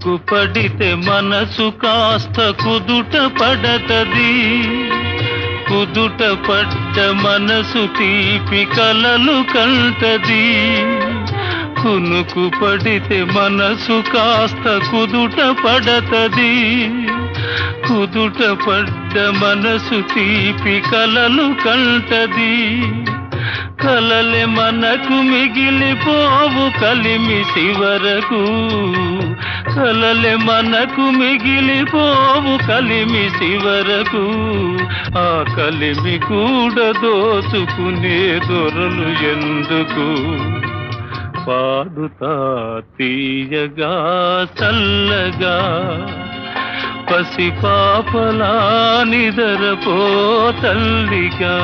కునుకు పడితే మనసు కాస్త కుదుట పడతది. కుదుట పడ్డ మనసు తీపి కలలు కంటది. కునుకు పడితే మనసు కాస్త కుదుట పడతది. కుదుట పడ్డ మనసు తీపి కలలు కంటది. కలలే మనకు మిగిలిపోవు కలిమి చివరకు. కలలే మనకు మిగిలిపోవు కలిమి చివరకు. ఆ కలిమి కూడా దోచుకునే దొరలు ఎందుకు? పాడుతా తీయగా చల్లగా పసిపాపలా నిదరపో తల్లిగా.